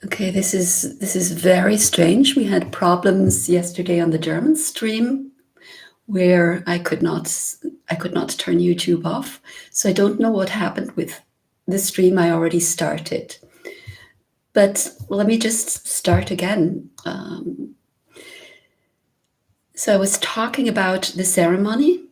Okay, this is very strange. We had problems yesterday on the German stream where I could not turn YouTube off. So I don't know what happened with the stream I already started. But let me just start again. So I was talking about the ceremony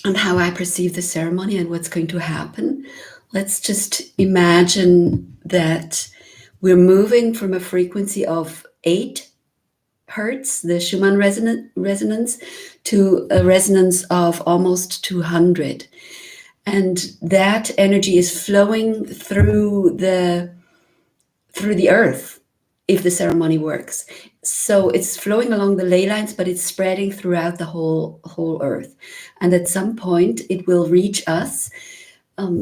and how I perceive the ceremony and what's going to happen. Let's just imagine that we're moving from a frequency of 8 hertz, the Schumann resonance, to a resonance of almost 200. And that energy is flowing through the earth if the ceremony works. So it's flowing along the ley lines, but it's spreading throughout the whole earth. And at some point it will reach us.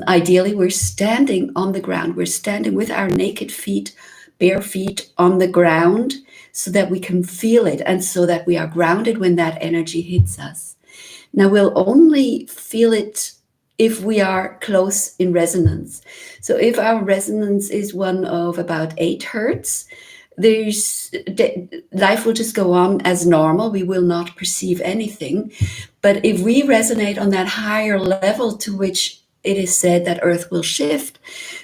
Ideally, we're standing on the ground. We're standing with our naked feet, bare feet on the ground, so that we can feel it and so that we are grounded when that energy hits us. Now, we'll only feel it if we are close in resonance. So if our resonance is one of about 8 hertz, life will just go on as normal. We will not perceive anything. But if we resonate on that higher level to which it is said that Earth will shift,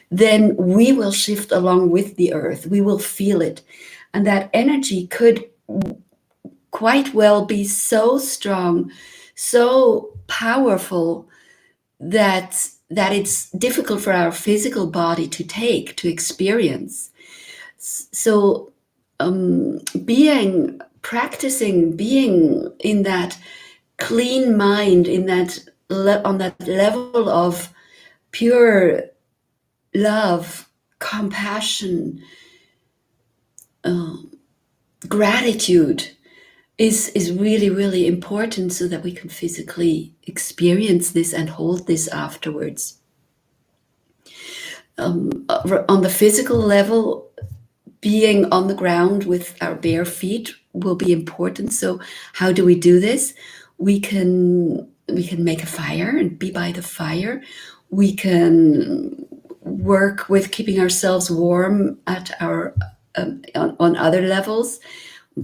then we will shift along with the Earth. We will feel it. And that energy could quite well be so strong, so powerful that it's difficult for our physical body to experience. So practicing being in that clean mind, in that on that level of pure love, compassion, gratitude is really, really important so that we can physically experience this and hold this afterwards. On the physical level, being on the ground with our bare feet will be important. So how do we do this? We can make a fire and be by the fire. We can work with keeping ourselves warm at our on other levels,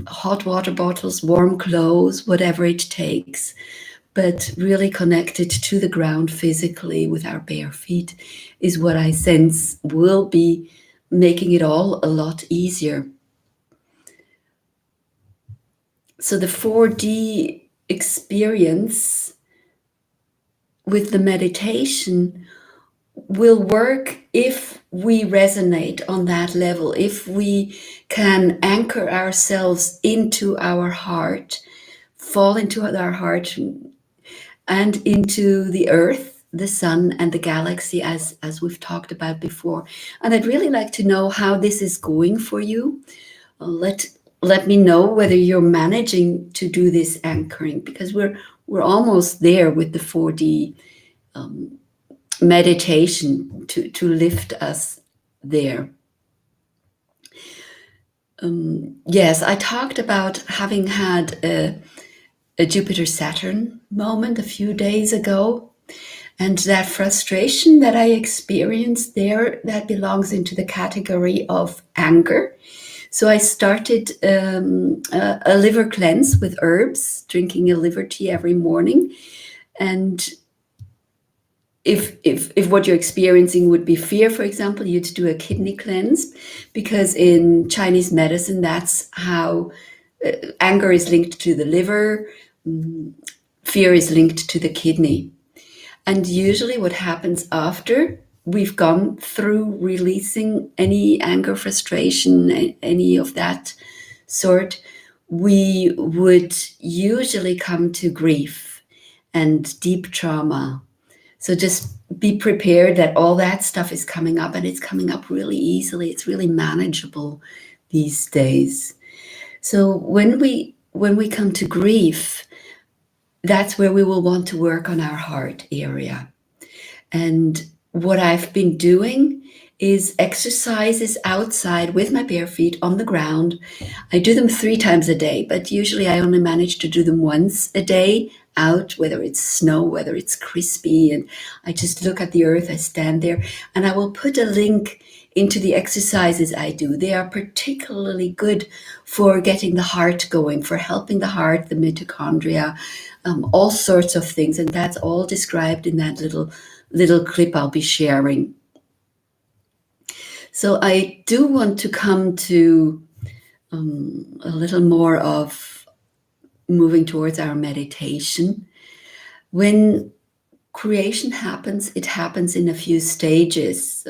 hot water bottles, warm clothes, whatever it takes, but really connected to the ground physically with our bare feet is what I sense will be making it all a lot easier. So the 4D experience with the meditation will work if we resonate on that level, if we can anchor ourselves into our heart, fall into our heart and into the earth, the sun, and the galaxy, as we've talked about before. And I'd really like to know how this is going for you. Let me know whether you're managing to do this anchoring, because we're almost there with the 4D meditation to lift us there. Yes, I talked about having had a Jupiter-Saturn moment a few days ago, and that frustration that I experienced there, that belongs into the category of anger. So I started a liver cleanse with herbs, drinking a liver tea every morning. And if what you're experiencing would be fear, for example, you'd do a kidney cleanse, because in Chinese medicine, that's how anger is linked to the liver, fear is linked to the kidney. And usually what happens after we've gone through releasing any anger, frustration, any of that sort, we would usually come to grief and deep trauma. So just be prepared that all that stuff is coming up, and it's coming up really easily. It's really manageable these days. So when we come to grief, that's where we will want to work on our heart area. And what I've been doing is exercises outside with my bare feet on the ground. I do them 3 times a day, but usually I only manage to do them once a day out, whether it's snow, whether it's crispy, and I just look at the earth, I stand there, and I will put a link into the exercises I do. They are particularly good for getting the heart going, for helping the heart, the mitochondria, all sorts of things, and that's all described in that little clip I'll be sharing. So I do want to come to a little more of moving towards our meditation. When creation happens, it happens in a few stages.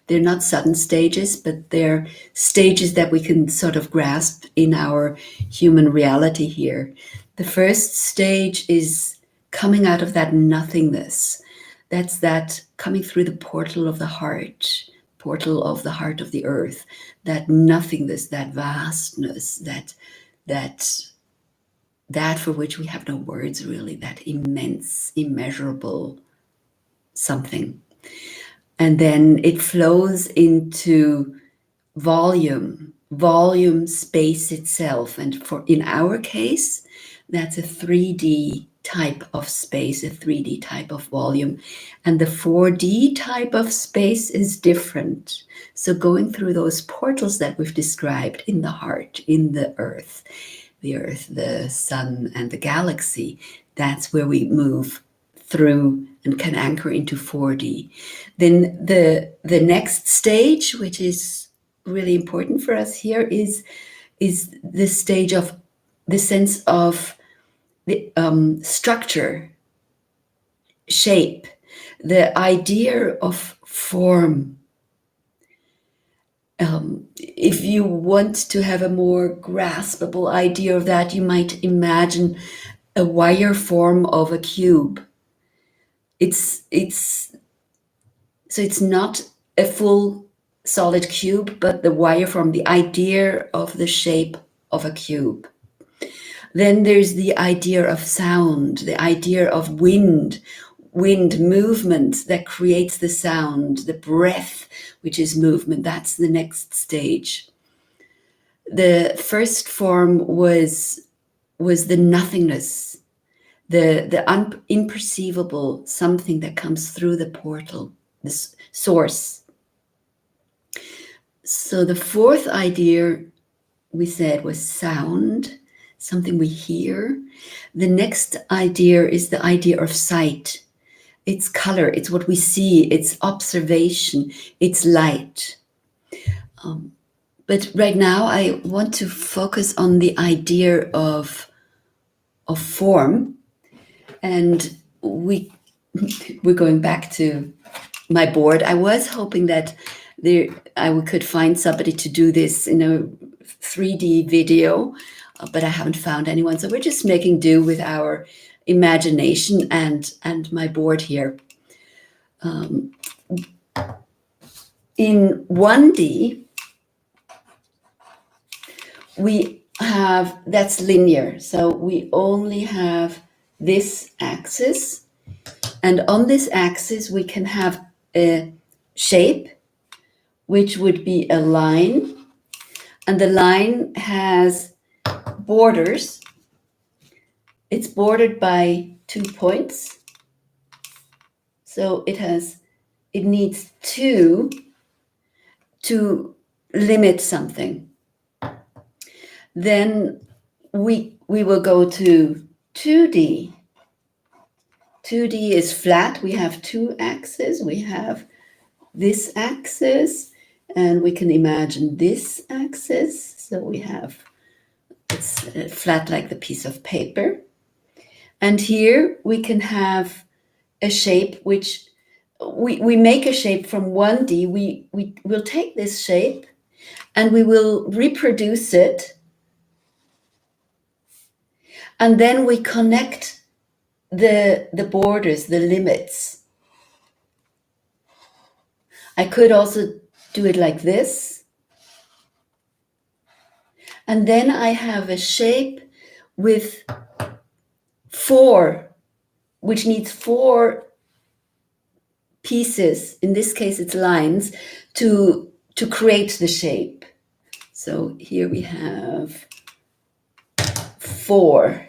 They're not sudden stages, but they're stages that we can sort of grasp in our human reality here. The first stage is coming out of that nothingness. That's that coming through the portal of the heart of the earth, that nothingness, that vastness, that for which we have no words really, that immense, immeasurable something. And then it flows into volume, space itself. And in our case, that's a 3D type of space, a 3D type of volume. And the 4D type of space is different. So going through those portals that we've described in the heart, in the earth, the sun, and the galaxy, that's where we move through and can anchor into 4D. Then the next stage, which is really important for us here, is the stage of the sense of the structure, shape, the idea of form. If you want to have a more graspable idea of that, you might imagine a wire form of a cube. It's not a full solid cube, but the wire form, the idea of the shape of a cube. Then there's the idea of sound, the idea of wind movement that creates the sound, the breath, which is movement. That's the next stage. The first form was the nothingness, the imperceivable, something that comes through the portal, this source. So the fourth idea we said was sound, something we hear. The next idea is the idea of sight. It's color, it's what we see, it's observation, it's light. But right now I want to focus on the idea of form. And we're going back to my board. I was hoping that I could find somebody to do this in a 3D video, but I haven't found anyone. So we're just making do with our imagination and my board here. In 1D, we have, that's linear. So we only have this axis. And on this axis, we can have a shape, which would be a line. And the line has borders. It's bordered by 2 points. So it needs 2 to limit something. Then we will go to 2D. 2D is flat. We have 2 axes. We have this axis, and we can imagine this axis. So we have, it's flat like the piece of paper. And here we can have a shape which we make a shape from 1D. We will take this shape and we will reproduce it. And then we connect the borders, the limits. I could also do it like this. And then I have a shape with 4, which needs 4 pieces, in this case it's lines, to create the shape. So here we have 4.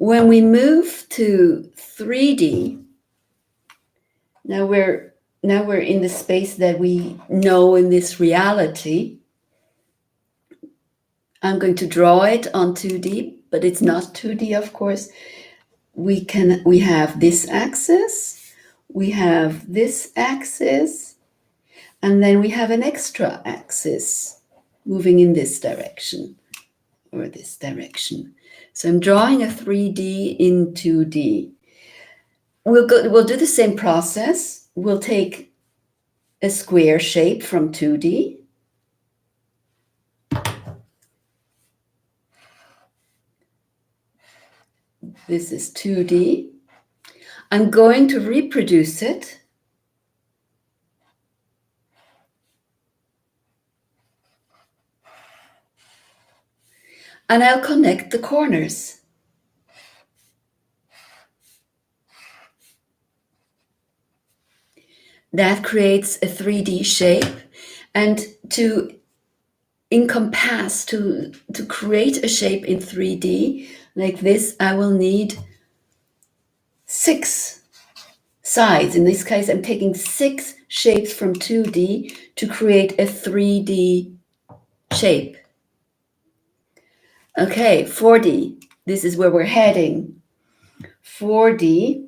When we move to 3D, now we're in the space that we know in this reality. I'm going to draw it on 2D, but it's not 2D, of course. We have this axis, we have this axis, and then we have an extra axis moving in this direction or this direction. So I'm drawing a 3D in 2D. We'll do the same process. We'll take a square shape from 2D. This is 2D. I'm going to reproduce it. And I'll connect the corners. That creates a 3D shape. And to encompass, to create a shape in 3D like this, I will need 6 sides. In this case, I'm taking 6 shapes from 2D to create a 3D shape. Okay, 4D. This is where we're heading. 4D.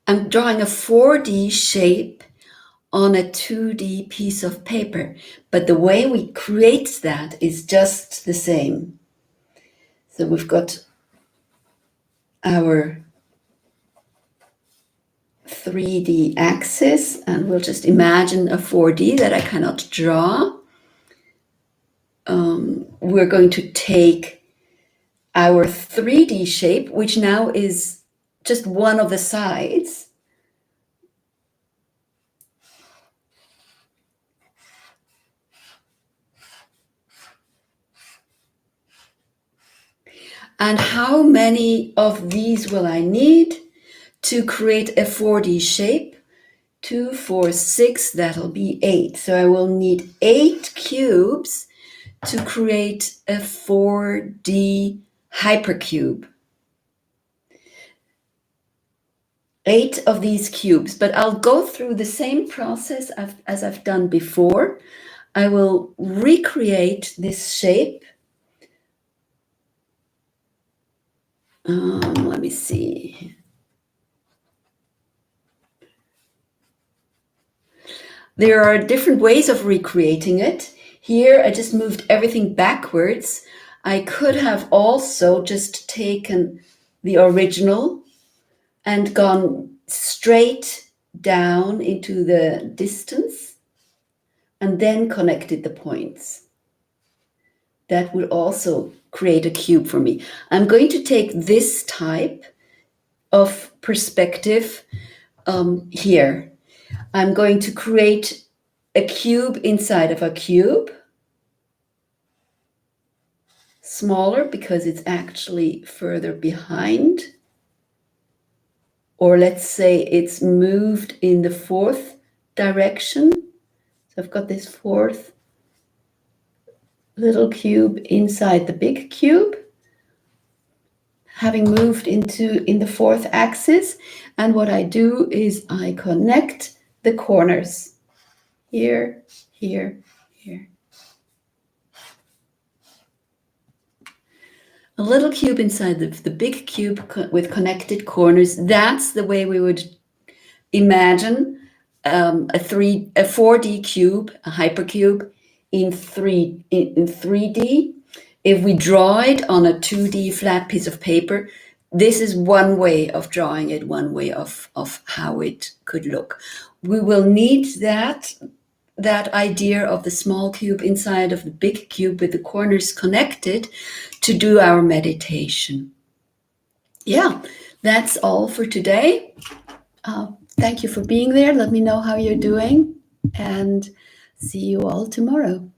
I'm drawing a 4D shape on a 2D piece of paper, but the way we create that is just the same. So we've got our 3D axis, and we'll just imagine a 4D that I cannot draw. We're going to take our 3D shape, which now is just one of the sides. And how many of these will I need to create a 4D shape? 2, 4, 6, that'll be 8. So I will need 8 cubes to create a 4D hypercube. 8 of these cubes, but I'll go through the same process as I've done before. I will recreate this shape. Let me see. There are different ways of recreating it. Here, I just moved everything backwards. I could have also just taken the original and gone straight down into the distance and then connected the points. That would also create a cube for me. I'm going to take this type of perspective here. I'm going to create a cube inside of a cube. Smaller because it's actually further behind. Or let's say it's moved in the 4th direction. So I've got this 4th little cube inside the big cube, having moved in the 4th axis. And what I do is I connect the corners here, here, here. A little cube inside the big cube with connected corners. That's the way we would imagine a 4D cube, a hypercube in 3D. If we draw it on a 2D flat piece of paper, this is one way of drawing it, one way of how it could look. We will need that idea of the small cube inside of the big cube with the corners connected to do our meditation. Yeah, that's all for today. Thank you for being there. Let me know how you're doing, and see you all tomorrow.